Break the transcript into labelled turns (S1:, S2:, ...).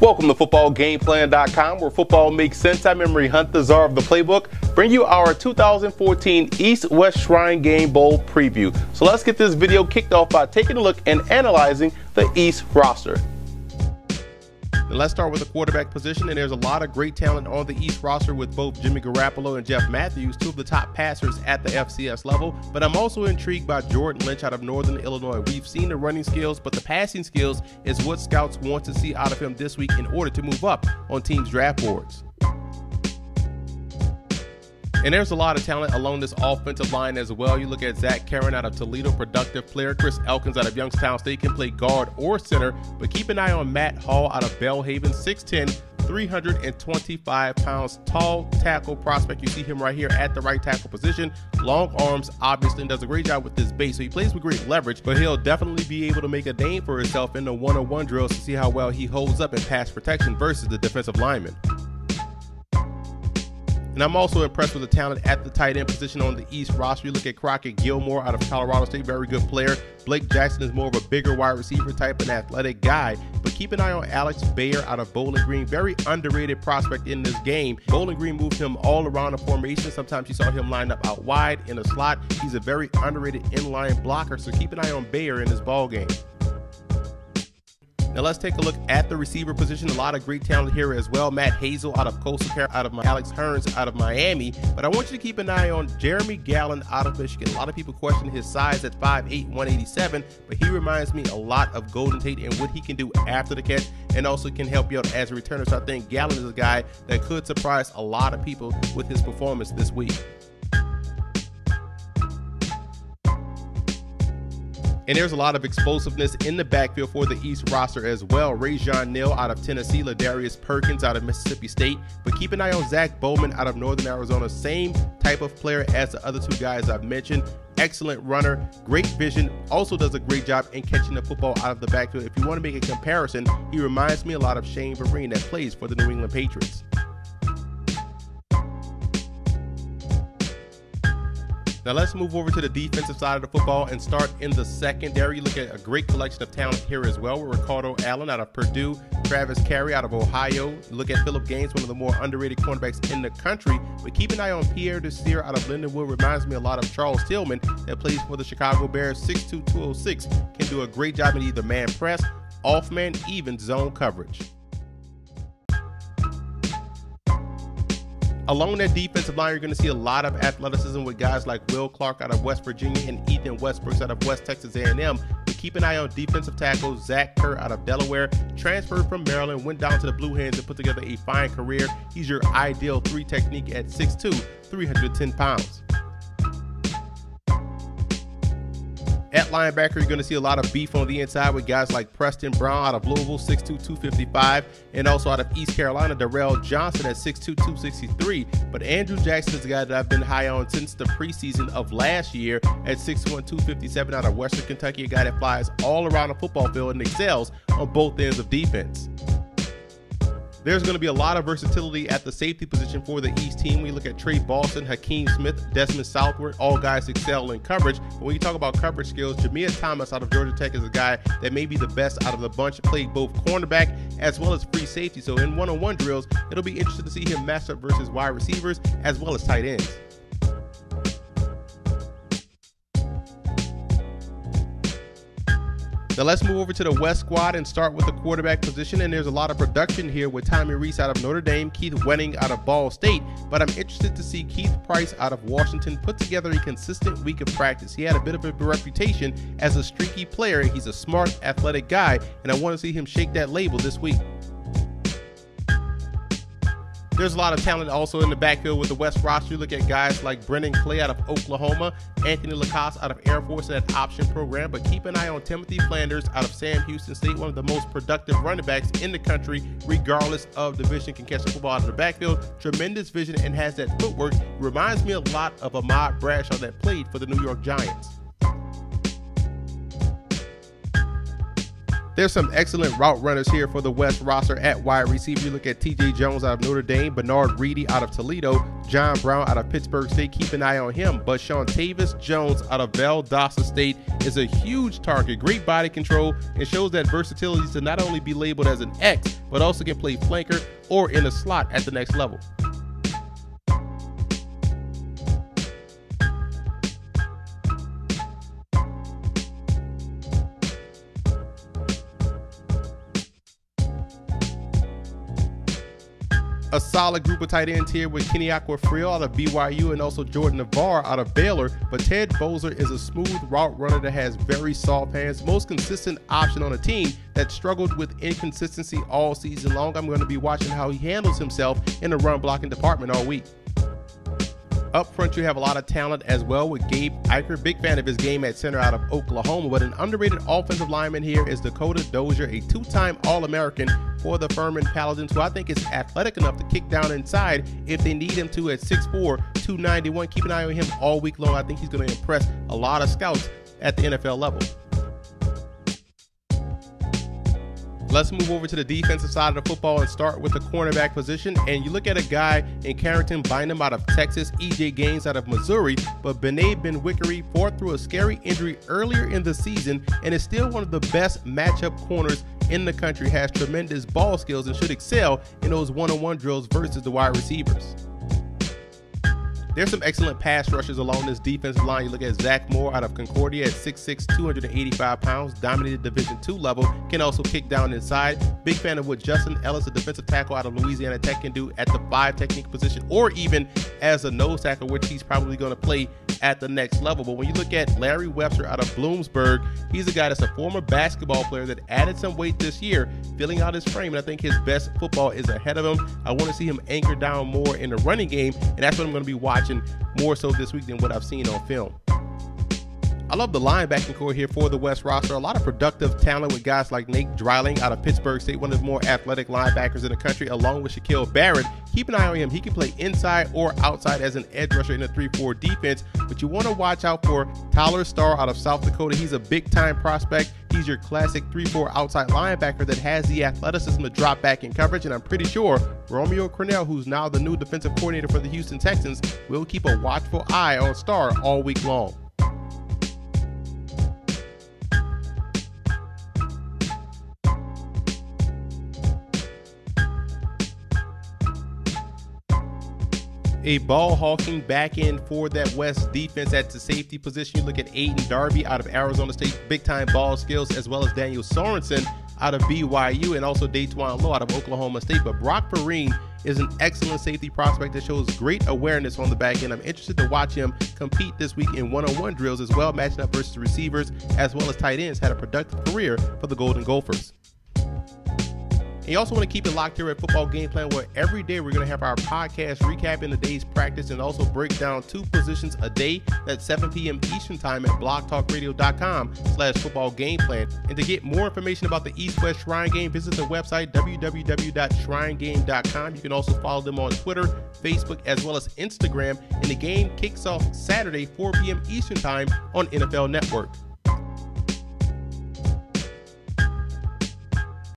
S1: Welcome to footballgameplan.com, where football makes sense. I'm Emery Hunt, the czar of the playbook, bring you our 2014 East-West Shrine Game Bowl preview. So let's get this video kicked off by taking a look and analyzing the East roster. And let's start with the quarterback position, and there's a lot of great talent on the East roster with both Jimmy Garoppolo and Jeff Matthews, two of the top passers at the FCS level. But I'm also intrigued by Jordan Lynch out of Northern Illinois. We've seen the running skills, but the passing skills is what scouts want to see out of him this week in order to move up on teams' draft boards. And there's a lot of talent along this offensive line as well. You look at Zach Karen out of Toledo, productive player. Chris Elkins out of Youngstown State can play guard or center, but keep an eye on Matt Hall out of Belhaven, 6'10", 325 pounds, tall tackle prospect. You see him right here at the right tackle position. Long arms, obviously, and does a great job with this base. So he plays with great leverage, but he'll definitely be able to make a name for himself in the one-on-one drills to see how well he holds up in pass protection versus the defensive lineman. And I'm also impressed with the talent at the tight end position on the East roster. You look at Crockett Gilmore out of Colorado State, very good player. Blake Jackson is more of a bigger wide receiver type, an athletic guy. But keep an eye on Alex Bayer out of Bowling Green, very underrated prospect in this game. Bowling Green moved him all around the formation. Sometimes you saw him lined up out wide in a slot. He's a very underrated inline blocker, so keep an eye on Bayer in this ball game. Now let's take a look at the receiver position. A lot of great talent here as well. Matt Hazel out of Coastal Carolina, out of Alex Hearns out of Miami. But I want you to keep an eye on Jeremy Gallen out of Michigan. A lot of people question his size at 5'8", 187, but he reminds me a lot of Golden Tate and what he can do after the catch, and also can help you out as a returner. So I think Gallen is a guy that could surprise a lot of people with his performance this week. And there's a lot of explosiveness in the backfield for the East roster as well. Rajon Neal out of Tennessee, Ladarius Perkins out of Mississippi State. But keep an eye on Zach Bowman out of Northern Arizona. Same type of player as the other two guys I've mentioned. Excellent runner, great vision, also does a great job in catching the football out of the backfield. If you want to make a comparison, he reminds me a lot of Shane Vereen that plays for the New England Patriots. Now let's move over to the defensive side of the football and start in the secondary. Look at a great collection of talent here as well, with Ricardo Allen out of Purdue, Travis Carey out of Ohio. Look at Phillip Gaines, one of the more underrated cornerbacks in the country. But keep an eye on Pierre Desir out of Lindenwood. Reminds me a lot of Charles Tillman that plays for the Chicago Bears, 6'2", 206. Can do a great job in either man press, off man, even zone coverage. Along that defensive line, you're going to see a lot of athleticism with guys like Will Clark out of West Virginia and Ethan Westbrook out of West Texas A&M. But keep an eye on defensive tackle Zach Kerr out of Delaware. Transferred from Maryland, went down to the Blue Hens and put together a fine career. He's your ideal 3 technique at 6'2", 310 pounds. At linebacker, you're going to see a lot of beef on the inside with guys like Preston Brown out of Louisville, 6'2", 255, and also out of East Carolina, Darrell Johnson at 6'2", 263. But Andrew Jackson is a guy that I've been high on since the preseason of last year at 6'1", 257 out of Western Kentucky, a guy that flies all around the football field and excels on both ends of defense. There's going to be a lot of versatility at the safety position for the East team. We look at Trey Boston, Hakeem Smith, Desmond Southward, all guys excel in coverage. But when you talk about coverage skills, Jamea Thomas out of Georgia Tech is a guy that may be the best out of the bunch. Played both cornerback as well as free safety. So in one-on-one drills, it'll be interesting to see him match up versus wide receivers as well as tight ends. Now let's move over to the West squad and start with the quarterback position. And there's a lot of production here with Tommy Reese out of Notre Dame, Keith Wenning out of Ball State. But I'm interested to see Keith Price out of Washington put together a consistent week of practice. He had a bit of a reputation as a streaky player. He's a smart, athletic guy, and I want to see him shake that label this week. There's a lot of talent also in the backfield with the West roster. You look at guys like Brennan Clay out of Oklahoma, Anthony Lacoste out of Air Force in that option program. But keep an eye on Timothy Flanders out of Sam Houston State, one of the most productive running backs in the country, regardless of division, can catch the football out of the backfield. Tremendous vision and has that footwork. Reminds me a lot of Ahmad Bradshaw that played for the New York Giants. There's some excellent route runners here for the West roster at wide receiver. You look at T.J. Jones out of Notre Dame, Bernard Reedy out of Toledo, John Brown out of Pittsburgh State. Keep an eye on him. But Seantavis Jones out of Valdosta State is a huge target. Great body control and shows that versatility to not only be labeled as an X, but also can play flanker or in the slot at the next level. A solid group of tight ends here with Kenny Friel out of BYU and also Jordan Navarre out of Baylor, but Ted Bozer is a smooth route runner that has very soft hands, most consistent option on a team that struggled with inconsistency all season long. I'm going to be watching how he handles himself in the run blocking department all week. Up front, you have a lot of talent as well with Gabe Eicher. Big fan of his game at center out of Oklahoma, but an underrated offensive lineman here is Dakota Dozier, a two-time All-American for the Furman Paladins, who I think is athletic enough to kick down inside if they need him to at 6'4", 291. Keep an eye on him all week long. I think he's going to impress a lot of scouts at the NFL level. Let's move over to the defensive side of the football and start with the cornerback position. And you look at a guy in Carrington Bynum out of Texas, EJ Gaines out of Missouri, but Bené Benwickery fought through a scary injury earlier in the season and is still one of the best matchup corners in the country, has tremendous ball skills and should excel in those one-on-one drills versus the wide receivers. There's some excellent pass rushers along this defensive line. You look at Zach Moore out of Concordia at 6'6", 285 pounds, dominated Division II level, can also kick down inside. Big fan of what Justin Ellis, a defensive tackle out of Louisiana Tech, can do at the 5 technique position or even as a nose tackle, which he's probably going to play at the next level. But when you look at Larry Webster out of Bloomsburg, he's a guy that's a former basketball player that added some weight this year, filling out his frame, and I think his best football is ahead of him. I want to see him anchor down more in the running game, and that's what I'm going to be watching more so this week than what I've seen on film. I love the linebacking core here for the West roster. A lot of productive talent with guys like Nate Dreiling out of Pittsburgh State, one of the more athletic linebackers in the country, along with Shaquille Barrett. Keep an eye on him. He can play inside or outside as an edge rusher in a 3-4 defense, but you want to watch out for Tyler Starr out of South Dakota. He's a big-time prospect. He's your classic 3-4 outside linebacker that has the athleticism to drop back in coverage, and I'm pretty sure Romeo Crennel, who's now the new defensive coordinator for the Houston Texans, will keep a watchful eye on Starr all week long. A ball-hawking back end for that West defense at the safety position. You look at Aiden Darby out of Arizona State, big-time ball skills, as well as Daniel Sorensen out of BYU, and also Daytwan Lowe out of Oklahoma State. But Brock Perrine is an excellent safety prospect that shows great awareness on the back end. I'm interested to watch him compete this week in one-on-one drills as well, matching up versus receivers as well as tight ends. Had a productive career for the Golden Gophers. And you also want to keep it locked here at Football Game Plan, where every day we're going to have our podcast recapping the day's practice and also break down 2 positions a day. That's 7 p.m. Eastern Time at blogtalkradio.com/footballgameplan. And to get more information about the East-West Shrine Game, visit the website www.shrinegame.com. You can also follow them on Twitter, Facebook, as well as Instagram. And the game kicks off Saturday, 4 p.m. Eastern Time on NFL Network.